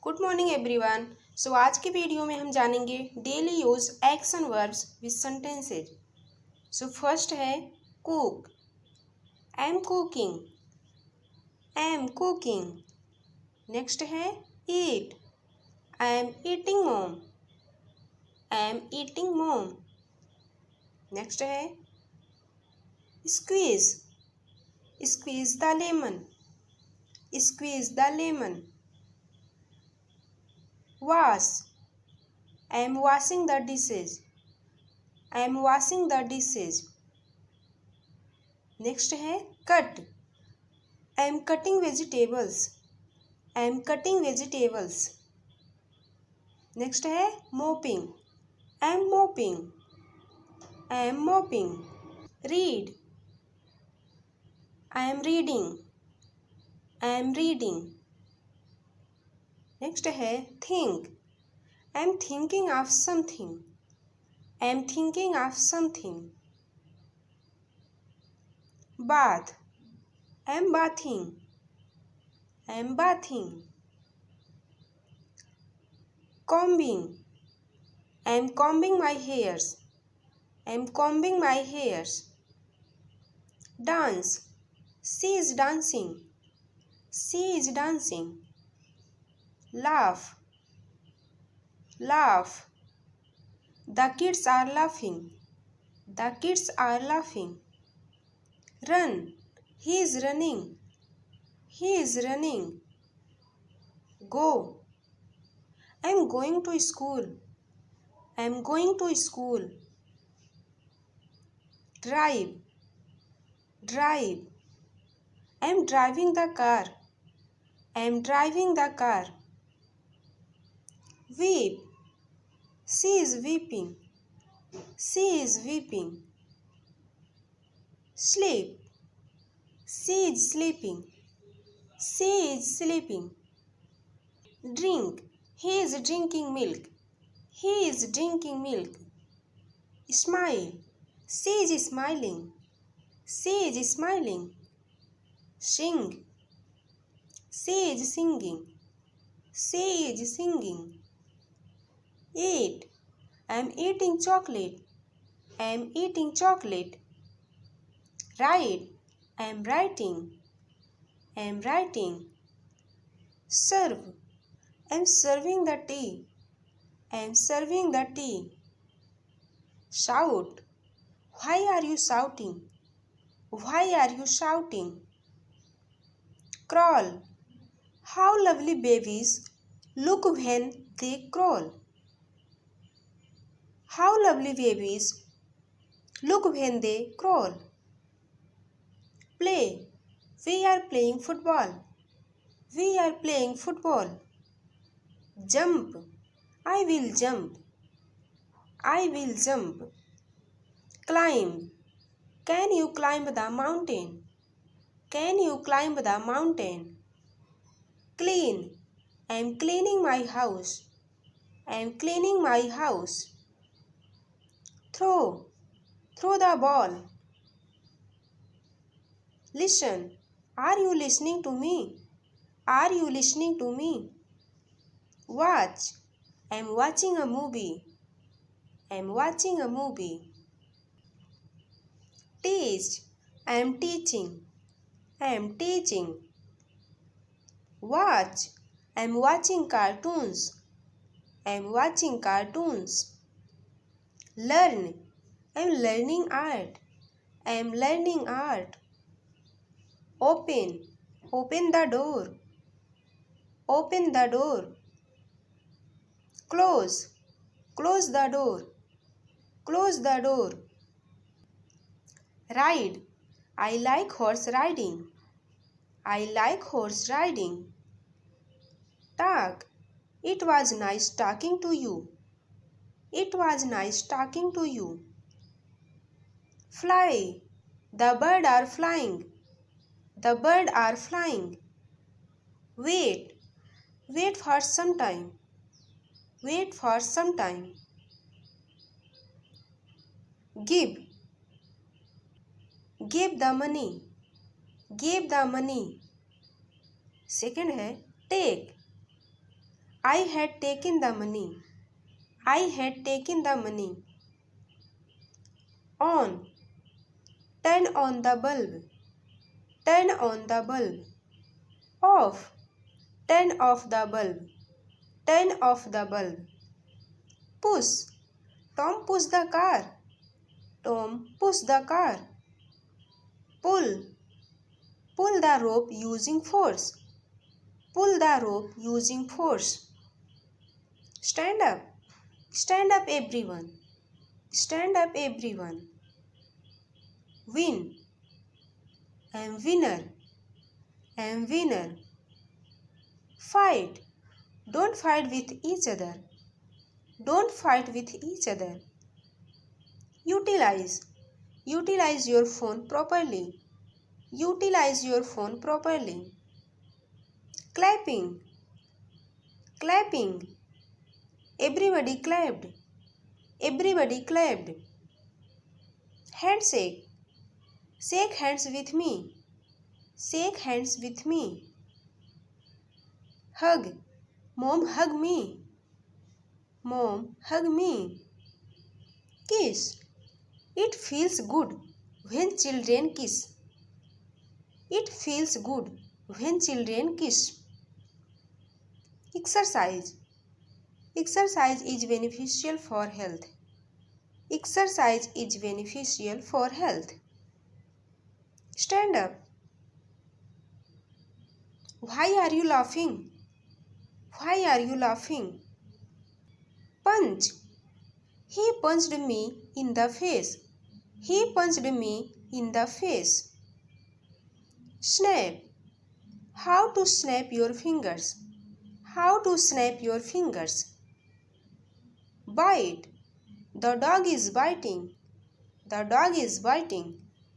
Good morning everyone. सो आज की video में हम जानेंगे daily use action verbs with sentences. So first है cook, I am cooking, I am cooking. Next है eat, I am eating mom, I am eating mom. Next है squeeze, squeeze the lemon, squeeze the lemon. Wash, I am washing the dishes, I am washing the dishes. Next है cut, I am cutting vegetables, I am cutting vegetables. Next है mopping, I am mopping, I am mopping. Read, I am reading, I am reading. Next है think, I am thinking of something, I am thinking of something. Bath, I am bathing, I am bathing. Combing, I am combing my hairs, I am combing my hairs. Dance, she is dancing, she is dancing. Laugh, laugh, the kids are laughing, the kids are laughing. Run, he is running, he is running. Go, I am going to school, I am going to school. Drive, drive, I am driving the car, I am driving the car. Weep, she is weeping, she is weeping. Sleep, she is sleeping, she is sleeping. Drink, he is drinking milk, he is drinking milk. Smile, she is smiling, she is smiling. Sing, she is singing, she is singing. Eat, I am eating chocolate, I am eating chocolate. Write, I am writing, I am writing. Serve, I am serving the tea, I am serving the tea. Shout, why are you shouting, why are you shouting? Crawl, how lovely babies look when they crawl. How lovely babies look when they crawl. Play, we are playing football, we are playing football. Jump, I will jump, I will jump. Climb, can you climb the mountain, can you climb the mountain? Clean, I am cleaning my house, I am cleaning my house. Throw, throw the ball. Listen, are you listening to me, are you listening to me? Watch, I am watching a movie, I am watching a movie. Teach, I am teaching, I am teaching. Watch, I am watching cartoons, I am watching cartoons. Learn, I am learning art, I am learning art. Open, open the door, open the door. Close, close the door, close the door. Ride, I like horse riding, I like horse riding. Talk, it was nice talking to you, it was nice talking to you. Fly, the bird are flying, the bird are flying. Wait, wait for some time, wait for some time. Give, give the money, give the money. Second है take, I had taken the money. I had taken the money. On. Turn on the bulb. Turn on the bulb. Off. Turn off the bulb. Turn off the bulb. Push. Tom pushed the car. Tom pushed the car. Pull. Pull the rope using force. Pull the rope using force. Stand up. Stand up everyone. Stand up everyone. Win. I am winner. I am winner. Fight. Don't fight with each other. Don't fight with each other. Utilize. Utilize your phone properly. Utilize your phone properly. Clapping. Clapping. Everybody clapped. Everybody clapped. Handshake. Shake hands with me. Shake hands with me. Hug. Mom, hug me. Mom, hug me. Kiss. It feels good when children kiss. It feels good when children kiss. Exercise. Exercise is beneficial for health. Exercise is beneficial for health. Stand up. Why are you laughing? Why are you laughing? Punch. He punched me in the face. He punched me in the face. Snap. How to snap your fingers. How to snap your fingers. Bite. The dog is biting. The dog is biting.